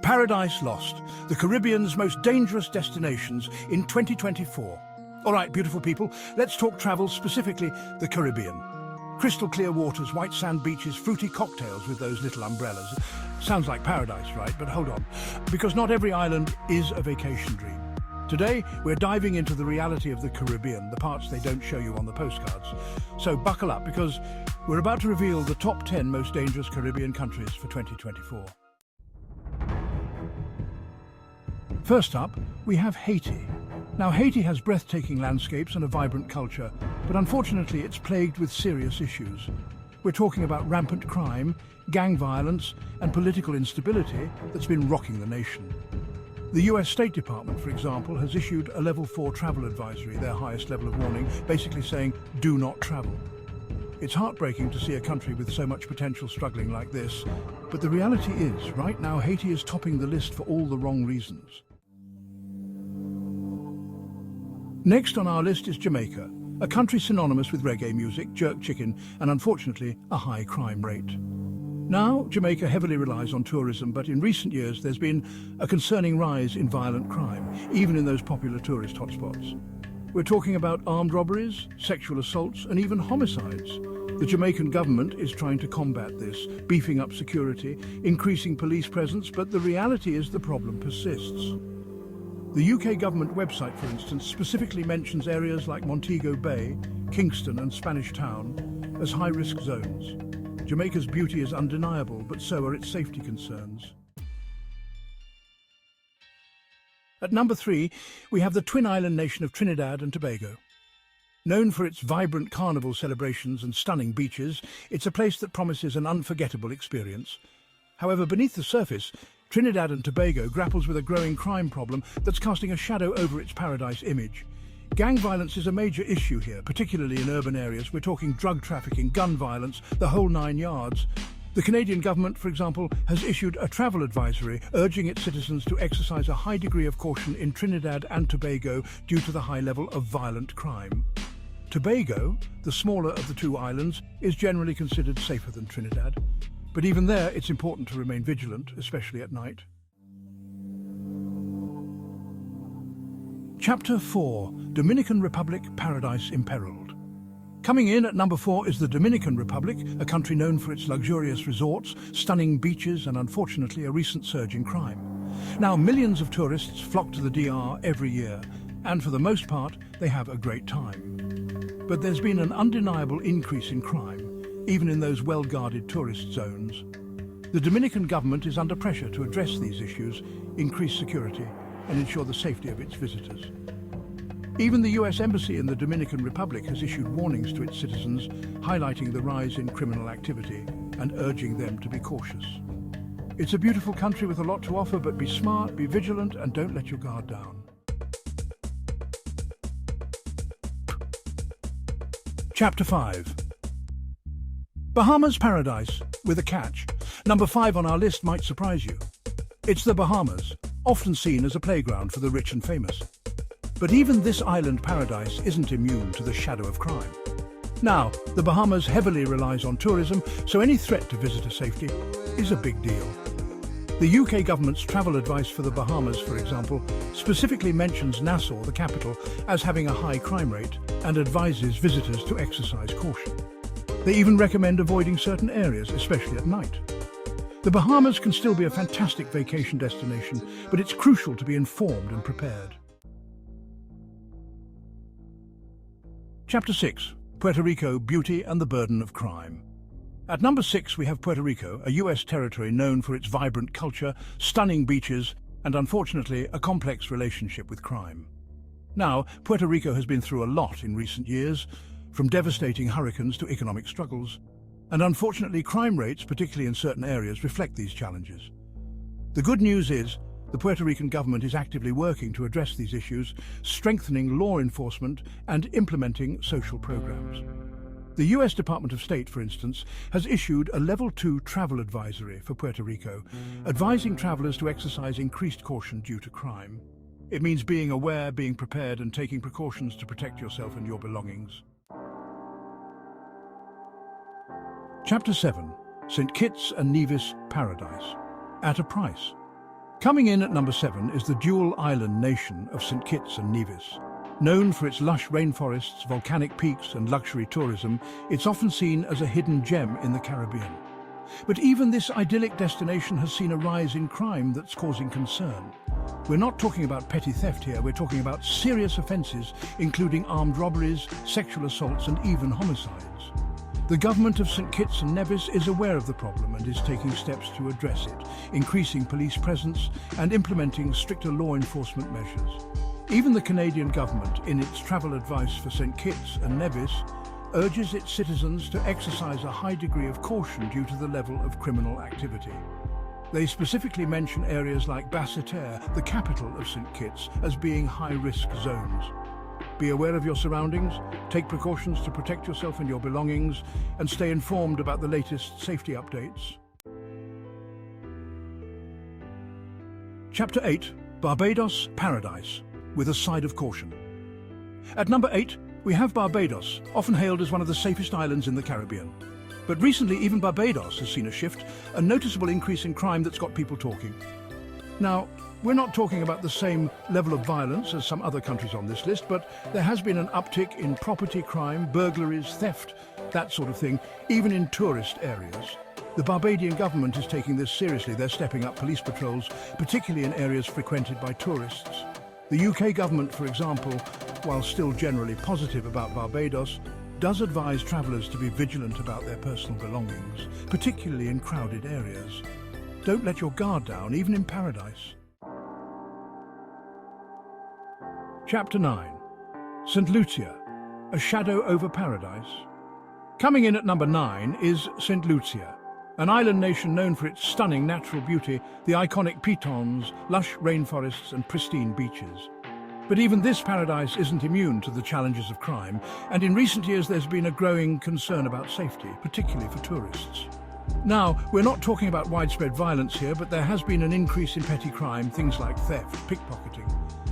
Paradise Lost, the Caribbean's most dangerous destinations in 2024. All right, beautiful people, let's talk travel, specifically the Caribbean. Crystal clear waters, white sand beaches, fruity cocktails with those little umbrellas. Sounds like paradise, right? But hold on, because not every island is a vacation dream. Today, we're diving into the reality of the Caribbean, the parts they don't show you on the postcards. So buckle up, because we're about to reveal the top 10 most dangerous Caribbean countries for 2024. First up, we have Haiti. Now, Haiti has breathtaking landscapes and a vibrant culture, but unfortunately it's plagued with serious issues. We're talking about rampant crime, gang violence, and political instability that's been rocking the nation. The US State Department, for example, has issued a Level 4 travel advisory, their highest level of warning, basically saying, do not travel. It's heartbreaking to see a country with so much potential struggling like this, but the reality is, right now, Haiti is topping the list for all the wrong reasons. Next on our list is Jamaica, a country synonymous with reggae music, jerk chicken, and unfortunately, a high crime rate. Now, Jamaica heavily relies on tourism, but in recent years there's been a concerning rise in violent crime, even in those popular tourist hotspots. We're talking about armed robberies, sexual assaults, and even homicides. The Jamaican government is trying to combat this, beefing up security, increasing police presence, but the reality is the problem persists. The UK government website, for instance, specifically mentions areas like Montego Bay, Kingston and Spanish Town as high-risk zones. Jamaica's beauty is undeniable, but so are its safety concerns. At number 3, we have the twin island nation of Trinidad and Tobago. Known for its vibrant carnival celebrations and stunning beaches, it's a place that promises an unforgettable experience. However, beneath the surface, Trinidad and Tobago grapples with a growing crime problem that's casting a shadow over its paradise image. Gang violence is a major issue here, particularly in urban areas. We're talking drug trafficking, gun violence, the whole 9 yards. The Canadian government, for example, has issued a travel advisory urging its citizens to exercise a high degree of caution in Trinidad and Tobago due to the high level of violent crime. Tobago, the smaller of the two islands, is generally considered safer than Trinidad. But even there, it's important to remain vigilant, especially at night. Chapter 4, Dominican Republic, Paradise Imperiled. Coming in at number 4 is the Dominican Republic, a country known for its luxurious resorts, stunning beaches, and unfortunately a recent surge in crime. Now, millions of tourists flock to the DR every year, and for the most part, they have a great time. But there's been an undeniable increase in crime, even in those well-guarded tourist zones. The Dominican government is under pressure to address these issues, increase security, and ensure the safety of its visitors. Even the US Embassy in the Dominican Republic has issued warnings to its citizens, highlighting the rise in criminal activity and urging them to be cautious. It's a beautiful country with a lot to offer, but be smart, be vigilant, and don't let your guard down. Chapter 5. Bahamas Paradise, with a catch. Number 5 on our list might surprise you. It's the Bahamas, often seen as a playground for the rich and famous. But even this island paradise isn't immune to the shadow of crime. Now, the Bahamas heavily relies on tourism, so any threat to visitor safety is a big deal. The UK government's travel advice for the Bahamas, for example, specifically mentions Nassau, the capital, as having a high crime rate and advises visitors to exercise caution. They even recommend avoiding certain areas, especially at night. The Bahamas can still be a fantastic vacation destination, but it's crucial to be informed and prepared. Chapter 6. Puerto Rico, Beauty and the Burden of Crime. At number 6 we have Puerto Rico, a US territory known for its vibrant culture, stunning beaches, and unfortunately a complex relationship with crime. Now, Puerto Rico has been through a lot in recent years, from devastating hurricanes to economic struggles, and unfortunately crime rates, particularly in certain areas, reflect these challenges. The good news is the Puerto Rican government is actively working to address these issues, strengthening law enforcement and implementing social programs. The US Department of State, for instance, has issued a Level 2 travel advisory for Puerto Rico, advising travelers to exercise increased caution due to crime. It means being aware, being prepared, and taking precautions to protect yourself and your belongings. Chapter 7. St. Kitts and Nevis Paradise. At a price. Coming in at number 7 is the dual island nation of St. Kitts and Nevis. Known for its lush rainforests, volcanic peaks and luxury tourism, it's often seen as a hidden gem in the Caribbean. But even this idyllic destination has seen a rise in crime that's causing concern. We're not talking about petty theft here, we're talking about serious offences, including armed robberies, sexual assaults and even homicides. The government of St. Kitts and Nevis is aware of the problem and is taking steps to address it, increasing police presence and implementing stricter law enforcement measures. Even the Canadian government, in its travel advice for St. Kitts and Nevis, urges its citizens to exercise a high degree of caution due to the level of criminal activity. They specifically mention areas like Basse-Terre, the capital of St. Kitts, as being high-risk zones. Be aware of your surroundings, take precautions to protect yourself and your belongings, and stay informed about the latest safety updates. Chapter 8, Barbados Paradise, with a side of caution. At number 8, we have Barbados, often hailed as one of the safest islands in the Caribbean. But recently, even Barbados has seen a shift, a noticeable increase in crime that's got people talking. Now, we're not talking about the same level of violence as some other countries on this list, but there has been an uptick in property crime, burglaries, theft, that sort of thing, even in tourist areas. The Barbadian government is taking this seriously. They're stepping up police patrols, particularly in areas frequented by tourists. The UK government, for example, while still generally positive about Barbados, does advise travellers to be vigilant about their personal belongings, particularly in crowded areas. Don't let your guard down, even in paradise. Chapter 9. St. Lucia, a shadow over paradise. Coming in at number 9 is St. Lucia, an island nation known for its stunning natural beauty, the iconic pitons, lush rainforests and pristine beaches. But even this paradise isn't immune to the challenges of crime, and in recent years there's been a growing concern about safety, particularly for tourists. Now, we're not talking about widespread violence here, but there has been an increase in petty crime, things like theft, pickpocketing,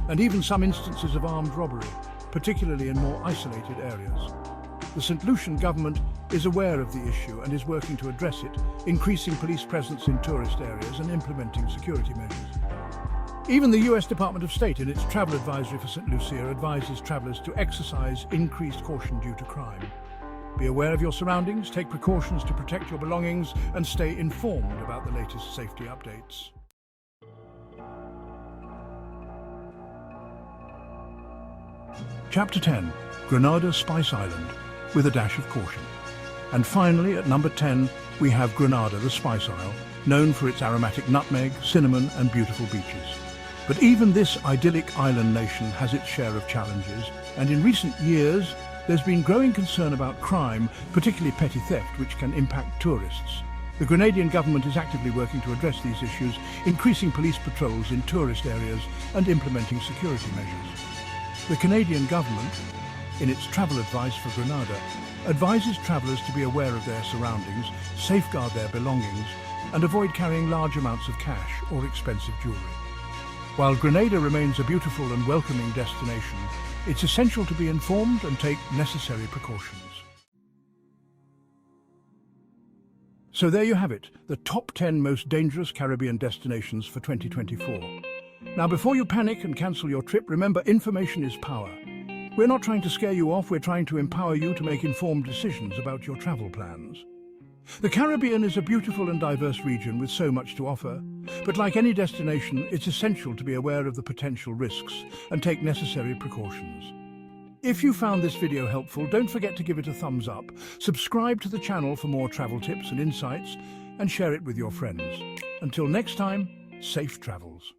and even some instances of armed robbery, particularly in more isolated areas. The St. Lucian government is aware of the issue and is working to address it, increasing police presence in tourist areas and implementing security measures. Even the US Department of State, in its travel advisory for St. Lucia, advises travellers to exercise increased caution due to crime. Be aware of your surroundings, take precautions to protect your belongings, and stay informed about the latest safety updates. Chapter 10, Grenada Spice Island, with a dash of caution. And finally, at number 10, we have Grenada, the Spice Isle, known for its aromatic nutmeg, cinnamon and beautiful beaches. But even this idyllic island nation has its share of challenges, and in recent years, there's been growing concern about crime, particularly petty theft, which can impact tourists. The Grenadian government is actively working to address these issues, increasing police patrols in tourist areas and implementing security measures. The Canadian government, in its travel advice for Grenada, advises travellers to be aware of their surroundings, safeguard their belongings, and avoid carrying large amounts of cash or expensive jewellery. While Grenada remains a beautiful and welcoming destination, it's essential to be informed and take necessary precautions. So there you have it, the top 10 most dangerous Caribbean destinations for 2024. Now, before you panic and cancel your trip, remember, information is power. We're not trying to scare you off, we're trying to empower you to make informed decisions about your travel plans. The Caribbean is a beautiful and diverse region with so much to offer, but like any destination, it's essential to be aware of the potential risks and take necessary precautions. If you found this video helpful, don't forget to give it a thumbs up, subscribe to the channel for more travel tips and insights, and share it with your friends. Until next time, safe travels.